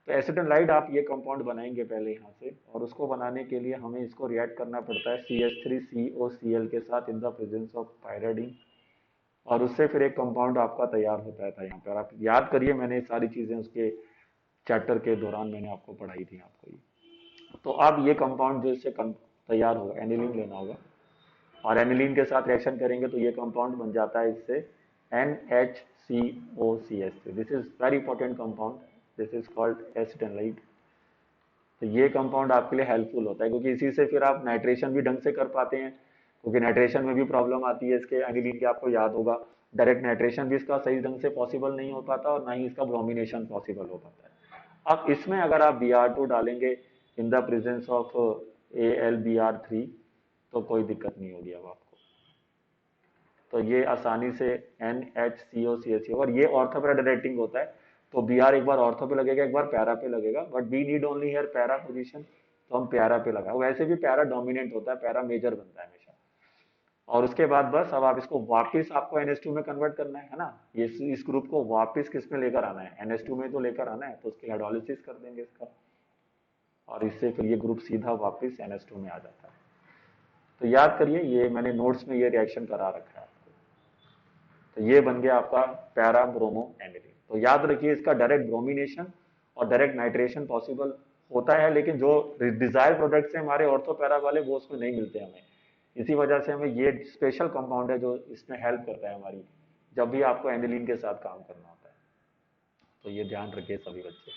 तो एसिटलनाइट आप ये कंपाउंड बनाएंगे पहले यहाँ से, और उसको बनाने के लिए हमें इसको रिएक्ट करना पड़ता है CH3COCl के साथ in the presence of pyridine, और उससे फिर एक कंपाउंड आपका तैयार होता था। यहाँ पर आप याद करिए, मैंने सारी चीजें उसके चैप्टर के दौरान मैंने आपको पढ़ाई थी आपको ये। तो अब ये कंपाउंड जो इससे तैयार होगा, एनिलीन लेना होगा, और एनिलीन के साथ रिएक्शन करेंगे तो ये कंपाउंड बन जाता है इससे NHCOCH3। This is very important compound, this is called acetanilide. तो ये कंपाउंड आपके लिए हेल्पफुल होता है, क्योंकि इसी से फिर आप नाइट्रेशन भी ढंग से कर पाते हैं, क्योंकि नाइट्रेशन में भी प्रॉब्लम आती है इसके एनिलीन के, आपको याद होगा। डायरेक्ट नाइट्रेशन भी इसका सही ढंग से पॉसिबल नहीं हो पाता, और ना ही इसका ब्रोमिनेशन पॉसिबल हो पाता है। अब इसमें अगर आप Br2 डालेंगे in the presence of AlBr3, तो कोई दिक्कत नहीं होगी अब आपको। तो ये आसानी से NHCOCH, और ये ऑर्थो पैरा डायरेक्टिंग होता है, तो Br एक बार ऑर्थो पे लगेगा, एक बार पैरा पे लगेगा, but we need only here para position, तो हम पैरा पे लगाए। वैसे भी पैरा डोमिनेंट होता है, पैरा मेजर बनता है हमेशा। और उसके बाद बस अब आप इसको वापस आपको NH2 में कन्वर्ट करना है ना, ये इस ग्रुप को वापस किस में लेकर आना है, NH2 में तो लेकर आना है, तो उसकी हाइड्रोलिसिस कर देंगे इसका, और इससे फिर ये ग्रुप सीधा वापस NH2 में आ जाता है। तो याद करिए, ये मैंने नोट्स में ये रिएक्शन करा रखा है आपको। तो ये बन गया आपका पैरा ब्रोमो एनिलीन। तो याद रखिए, इसका डायरेक्ट ब्रोमिनेशन और डायरेक्ट नाइट्रेशन पॉसिबल होता है, लेकिन जो डिजायर प्रोडक्ट्स हैं हमारे ऑर्थो पैरा वाले, वो उसमें नहीं मिलते हमें। इसी वजह से हमें ये स्पेशल कंपाउंड है जो इसमें हेल्प करता है हमारी, जब भी आपको एनिलीन के साथ काम करना होता है। तो ये ध्यान रखिए सभी बच्चे।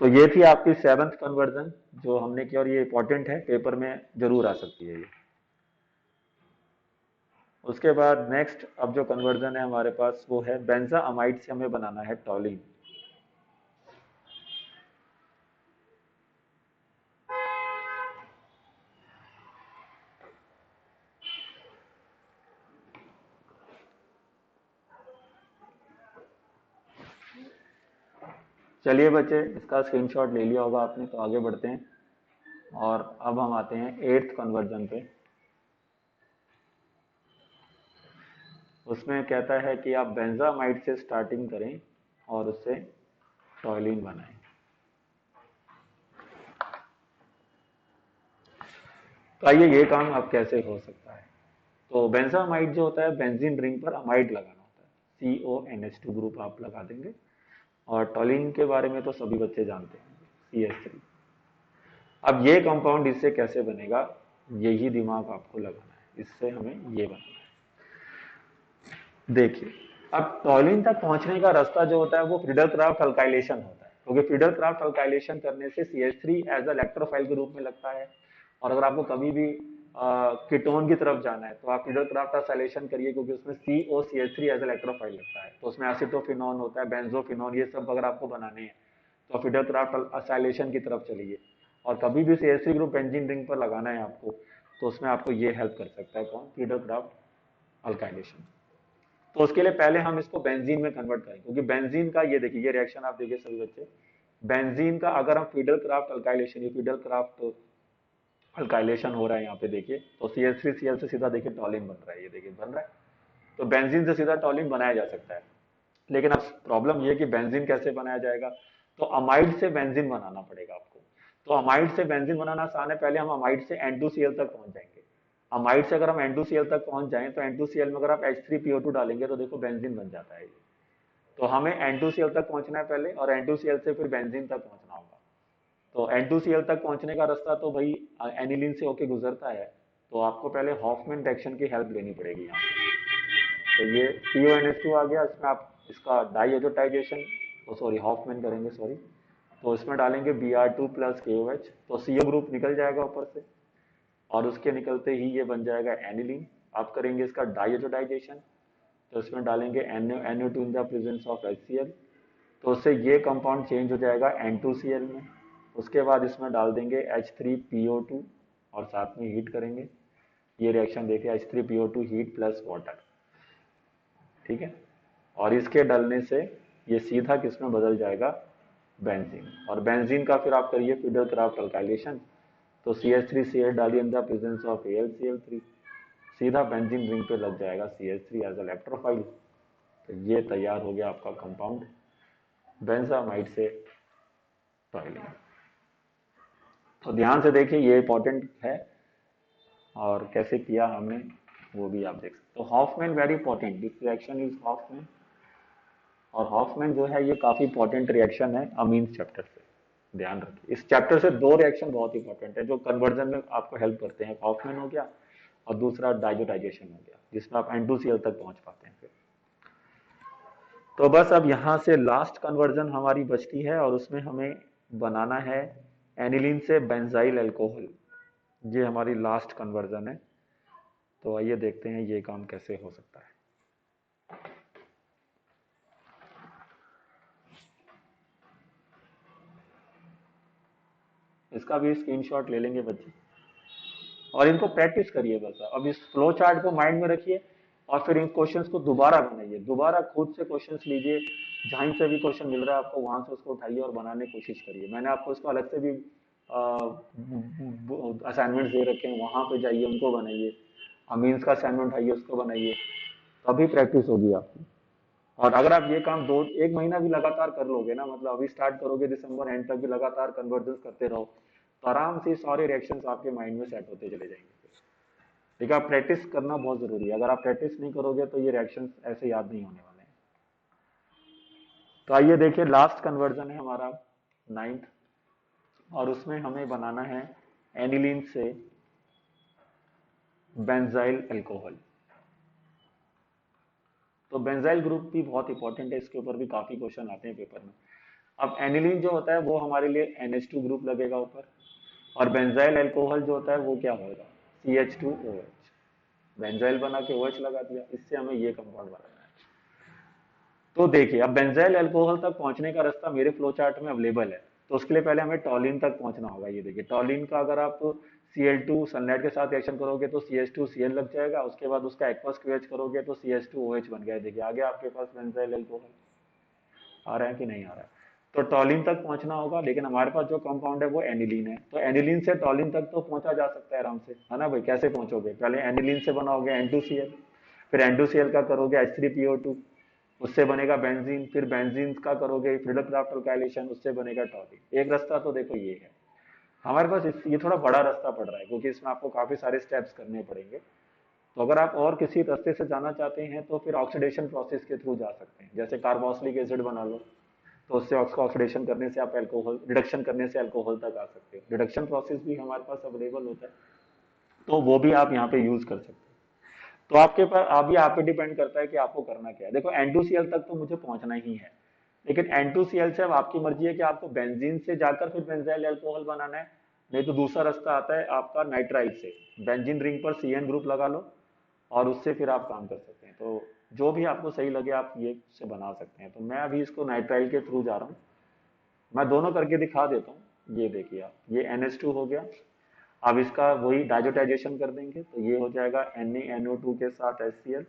तो ये थी आपकी 7th कन्वर्जन जो हमने किया, और ये इंपॉर्टेंट है, पेपर में जरूर आ सकती है ये। उसके बाद नेक्स्ट अब जो कन्वर्जन है हमारे पास, वो है बेंजामाइड से हमें बनाना है टॉलिन। चलिए बच्चे, इसका स्क्रीनशॉट ले लिया होगा आपने, तो आगे बढ़ते हैं। और अब हम आते हैं 8th कन्वर्जन पे। उसमें कहता है कि आप बेंजामाइड से स्टार्टिंग करें और उससे टॉलिन बनाएं। तो आइए, ये काम अब कैसे हो सकता है। तो बेंजामाइड जो होता है, बेंजीन रिंग पर अमाइड लगाना होता है, CONH2 ग्रुप आप लगा देंगे। और टॉलिन के बारे में तो सभी बच्चे जानते हैं, CH3। अब ये कंपाउंड इससे कैसे बनेगा, यही दिमाग आपको लगाना है, इससे हमें ये बनाना है। देखिए, अब टॉलिन तक पहुंचने का रास्ता जो होता है वो फ्रीडल-क्राफ्ट अल्काइलेशन होता है, क्योंकि फ्रीडल-क्राफ्ट अल्काइलेशन करने से CH3 एज अ इलेक्ट्रोफाइल के रूप में लगता है। और अगर आपको कभी भी कीटोन की तरफ जाना है तो आप फ्रीडल-क्राफ्ट अल्काइलेशन करिए, क्योंकि उसमें COCH3 एज अ इलेक्ट्रोफाइल लगता है, तो उसमें एसिटोफिनोन होता है, बेंजोफिनोन, ये सब अगर आपको बनाने हैं तो फ्रीडल-क्राफ्ट अल्काइलेशन की तरफ चलिए। और कभी भी CH3 ग्रुप बेंजीन रिंग पर लगाना है आपको, तो उसमें आपको ये हेल्प कर सकता है, कौन, फ्रीडल-क्राफ्ट अल्काइलेशन। तो उसके लिए पहले हम इसको बेंजीन में कन्वर्ट करें, क्योंकि बेंजीन का ये देखिए, ये रिएक्शन आप देखिए सभी बच्चे, बेंजीन का अगर हम फ्रीडल-क्राफ्ट अल्काइलेशन, ये फ्रीडल-क्राफ्ट अल्काइलेशन हो रहा है यहाँ पे देखिए, तो CH3Cl से सीधा देखिए टॉलिन बन रहा है, ये देखिए बन रहा है। तो बेंजीन से सीधा टॉलिन बनाया जा सकता है। लेकिन अब प्रॉब्लम ये है कि बेंजीन कैसे बनाया जाएगा, तो अमाइड से बेंजीन बनाना पड़ेगा आपको। तो अमाइड से बेंजीन बनाना आसान है, पहले हम अमाइड से N2Cl तक पहुंच जाएंगे। अमाइड से अगर हम N2Cl तक पहुंच जाएं, तो N2Cl में अगर आप H3PO2 डालेंगे तो देखो बेंजीन बन जाता है ये। तो हमें N2Cl तक पहुंचना है पहले, और N2Cl से फिर बेंजीन तक पहुंचना होगा। तो N2Cl तक पहुंचने का रास्ता तो भाई एनिलीन से होके गुजरता है, तो आपको पहले हॉफमैन रिएक्शन की हेल्प लेनी पड़ेगी यहाँ पे। तो ये CONH2 आ गया, इसमें आप इसका डाइएजोटाइजेशन, तो सॉरी हॉफमैन करेंगे, सॉरी। तो इसमें डालेंगे Br2 प्लस KOH, तो CO ग्रुप निकल जाएगा ऊपर से, और उसके निकलते ही ये बन जाएगा एनिलीन। आप करेंगे इसका डाइएजोटाइजेशन, तो इसमें डालेंगे NO2 in the presence of HCl, तो उससे ये कंपाउंड चेंज हो जाएगा N2Cl में। उसके बाद इसमें डाल देंगे H3PO2 और साथ में हीट करेंगे, ये रिएक्शन देखिए H3PO2 हीट प्लस वाटर, ठीक है। और इसके डलने से ये सीधा किस में बदल जाएगा, बेंजीन। और बेंजीन का फिर आप करिए फिडरक्राफ्ट अल्काइलेशन, तो CH3CH डालिए in the presence of AlCl3, सीधा बेंजीन रिंग पे लग जाएगा CH3 एज अ इलेक्ट्रोफाइल। तो ये तैयार हो गया आपका कंपाउंड बेंजामाइड से टॉयलिन। तो ध्यान से देखिए ये इंपॉर्टेंट है, और कैसे किया हमने वो भी आप देख सकते। तो Hofmann very important, this reaction is Hofmann. और हॉफमैन जो है ये काफी इंपॉर्टेंट रिएक्शन है अमीन्स चैप्टर से, ध्यान रखिए। इस चैप्टर से दो रिएक्शन बहुत इंपॉर्टेंट है जो कन्वर्जन में आपको हेल्प करते हैं, हॉफमैन हो गया और दूसरा डाइजोटाइजेशन हो गया, जिसमें आप N2Cl तक पहुंच पाते हैं फिर। तो बस अब यहाँ से लास्ट कन्वर्जन हमारी बचती है, और उसमें हमें बनाना है एनिलीन से बेंजाइल अल्कोहल। ये हमारी लास्ट कन्वर्जन है। तो आइए देखते हैं ये काम कैसे हो सकता है। इसका भी स्क्रीनशॉट ले लेंगे बच्चे, और इनको प्रैक्टिस करिए बस। अब इस फ्लो चार्ट को माइंड में रखिए, और फिर इन क्वेश्चंस को दोबारा बनाइए, दोबारा खुद से क्वेश्चंस लीजिए, जहां से भी क्वेश्चन मिल रहा है आपको वहां से उसको उठाइए और बनाने की कोशिश करिए। मैंने आपको इसको अलग से भी असाइनमेंट दे रखे हैं, वहां पे जाइए उनको बनाइए। अमीन्स का असाइनमेंट आइए उसको बनाइए, तभी प्रैक्टिस होगी आपकी। और अगर आप ये काम दो एक महीना भी लगातार कर लोगे ना, मतलब अभी स्टार्ट करोगे दिसंबर एंड तक भी लगातार कन्वर्जेंस करते रहो, तो आराम से सारे रिएक्शंस आपके माइंड में सेट होते चले जाएंगे। देखिए आप प्रैक्टिस करना बहुत जरूरी है, अगर आप प्रैक्टिस नहीं करोगे तो ये रिएक्शंस ऐसे याद नहीं होने वाले हैं। तो आइए देखिए लास्ट कन्वर्जन है हमारा 9th, और उसमें हमें बनाना है एनिलीन से बेंजाइल अल्कोहल। तो बेंजाइल ग्रुप भी बहुत इंपॉर्टेंट है, इसके ऊपर भी काफी क्वेश्चन आते हैं पेपर में। अब एनिलीन जो होता है वो हमारे लिए NH2 ग्रुप लगेगा ऊपर, और बेंजाइल अल्कोहल जो होता है वो क्या होगा, CH2OH। बेंजाइल बना के OH लगा दिया, इससे हमें ये कंपाउंड बनाना है। तो देखिए अब बेंजाइल अल्कोहल तक पहुंचने का रास्ता मेरे फ्लो चार्ट में अवेलेबल है। तो उसके लिए पहले हमें टॉलिन तक पहुंचना होगा। ये देखिए टॉलिन का अगर आप Cl2 सनलाइट के साथ रिएक्शन करोगे तो CH2Cl लग जाएगा, उसके बाद उसका एक्वस QH करोगे तो CH2OH बन गया। देखिए आगे आपके पास बेंजाइल अल्कोहल आ रहा है कि नहीं आ रहा है। तो टॉलिन तक पहुंचना होगा, लेकिन हमारे पास जो कंपाउंड है वो एनिलीन है। तो एनिलीन से टॉलिन तक तो पहुंचा जा सकता है आराम से, है ना भाई। कैसे पहुंचोगे, पहले एनिलीन से बनाओगे N2Cl, फिर N2Cl का करोगे H3PO2, उससे बनेगा बेंजीन, फिर बेंजीन का करोगे फिडरक्राफ्ट अल्काइलेशन, उससे बनेगा टॉलिन। एक रास्ता तो देखो ये है हमारे पास। ये थोड़ा बड़ा रास्ता पड़ रहा है, क्योंकि इसमें आपको काफी सारे स्टेप्स करने पड़ेंगे। तो अगर आप और किसी रास्ते से जाना चाहते हैं तो फिर ऑक्सीडेशन प्रोसेस के थ्रू जा सकते हैं, जैसे कार्बोक्सिलिक एसिड बना लो, तो उससे ऑक्सीडेशन करने से आप अल्कोहल, रिडक्शन करने से अल्कोहल तक आ सकते हो। रिडक्शन प्रोसेस भी हमारे पास अवेलेबल होता है, तो वो भी आप यहाँ पे यूज कर सकते हैं। तो आपके पास अभी आप पे डिपेंड करता है कि आपको करना क्या है। देखो N2Cl तक तो मुझे पहुंचना ही है, लेकिन N2Cl से अब आपकी मर्जी है कि आपको बेंजीन से जाकर फिर बेंजाइल अल्कोहल बनाना है, नहीं तो दूसरा रास्ता आता है आपका नाइट्राइल से। बेंजीन रिंग पर CN ग्रुप लगा लो और उससे फिर आप काम कर सकते हैं। तो जो भी आपको सही लगे आप ये से बना सकते हैं। तो मैं अभी इसको नाइट्राइल के थ्रू जा रहा हूँ, मैं दोनों करके दिखा देता हूँ। ये देखिए आप, ये NH2 हो गया। अब इसका वही डाइजोटाइजेशन कर देंगे, तो ये हो जाएगा NaNO2 के साथ HCl,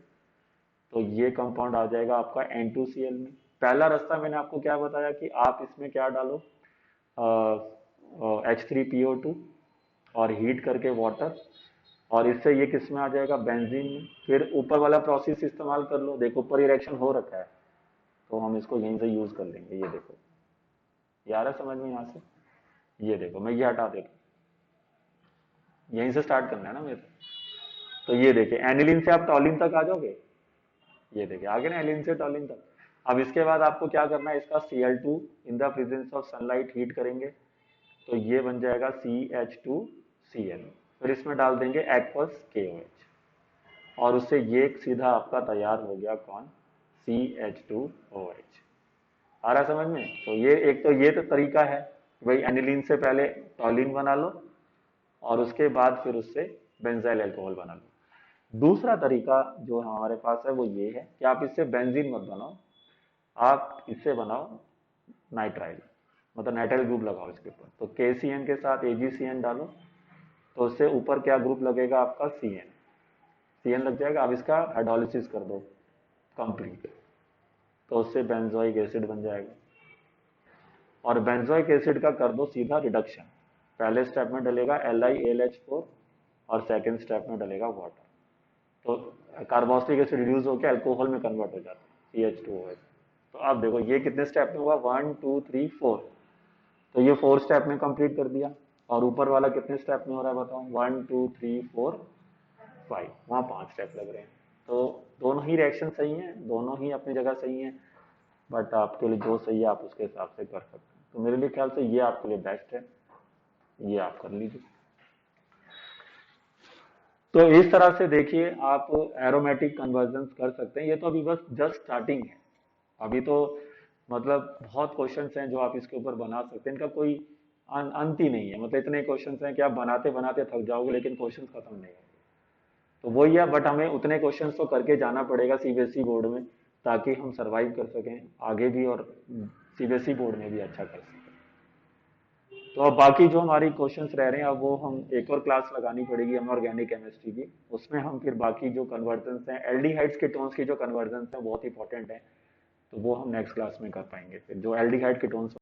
तो ये कंपाउंड आ जाएगा आपका N2Cl में। पहला रास्ता मैंने आपको क्या बताया कि आप इसमें क्या डालो, H3PO2 और हीट करके वाटर, और इससे ये किस में आ जाएगा, बेंजीन में। फिर ऊपर वाला प्रोसेस इस्तेमाल कर लो, देखो ऊपर रिएक्शन हो रखा है, तो हम इसको यहीं से यूज कर लेंगे। ये देखो यार है समझ में यहाँ से, ये देखो मैं ये हटा देता हूँ, यहीं से स्टार्ट करना है ना मेरे। तो ये देखिए एनिलीन से आप टॉलिन तक आ जाओगे, ये देखिए आगे ना एनिलीन से टॉलिन तक। अब इसके बाद आपको क्या करना है, इसका Cl2 in the presence of sunlight heat करेंगे, तो ये बन जाएगा CH2Cl। फिर इसमें डाल देंगे एक्वस KOH, और उससे ये सीधा आपका तैयार हो गया कौन, CH2OH। आ रहा समझ में। तो ये एक तो ये तो तरीका है, भाई एनिलीन से पहले टॉलिन बना लो और उसके बाद फिर उससे बेंजाइल अल्कोहल बना लो। दूसरा तरीका जो हमारे पास है वो ये है कि आप इससे बेंजीन मत बनाओ, आप इससे बनाओ नाइट्राइल, मतलब नाइट्राइल ग्रुप लगाओ इसके ऊपर। तो KCN के साथ AgCN डालो, तो उससे ऊपर क्या ग्रुप लगेगा आपका CN, CN लग जाएगा, अब इसका हाइड्रोलिसिस कर दो कंप्लीट, तो उससे बेंजोइक एसिड बन जाएगा। और बेंजोइक एसिड का कर दो सीधा रिडक्शन, पहले स्टेप में डलेगा LiAlH4 और सेकंड स्टेप में डलेगा वाटर, तो कार्बोक्सिलिक एसिड रिड्यूस होकर अल्कोहल में कन्वर्ट हो जाता है CH2OH। तो आप देखो ये कितने स्टेप में हुआ, 1 2 3 4, तो ये 4 स्टेप में कंप्लीट कर दिया। और ऊपर वाला कितने स्टेप में हो रहा है बताओ, 1 2 3 4 5, वहाँ 5 स्टेप लग रहे हैं। तो दोनों ही रिएक्शन सही हैं, दोनों ही अपनी जगह सही हैं, बट आपके लिए जो सही है आप उसके हिसाब से कर सकते हैं। तो मेरे लिए ख्याल से ये आपके लिए बेस्ट है, ये आप कर लीजिए। तो इस तरह से देखिए आप एरोमेटिक कन्वर्जन कर सकते हैं। ये तो अभी बस जस्ट स्टार्टिंग है, अभी तो मतलब बहुत क्वेश्चंस हैं जो आप इसके ऊपर बना सकते हैं, इनका कोई अंत ही नहीं है। मतलब इतने क्वेश्चंस हैं कि आप बनाते बनाते थक जाओगे लेकिन क्वेश्चंस खत्म नहीं होंगे। तो वही है, बट हमें उतने क्वेश्चंस तो करके जाना पड़ेगा CBSE बोर्ड में, ताकि हम सरवाइव कर सकें आगे भी और CBSE बोर्ड में भी अच्छा कर सकें। तो अब बाकी जो हमारी क्वेश्चंस रह रहे हैं, अब वो हम एक और क्लास लगानी पड़ेगी हमें ऑर्गेनिक केमिस्ट्री की, उसमें हम फिर बाकी जो कन्वर्जन्स हैं एल्डिहाइड्स कीटोन्स की, जो कन्वर्जन्स हैं बहुत इंपॉर्टेंट है, तो वो हम नेक्स्ट क्लास में कर पाएंगे। फिर जो एल्डिहाइड कीटोन्स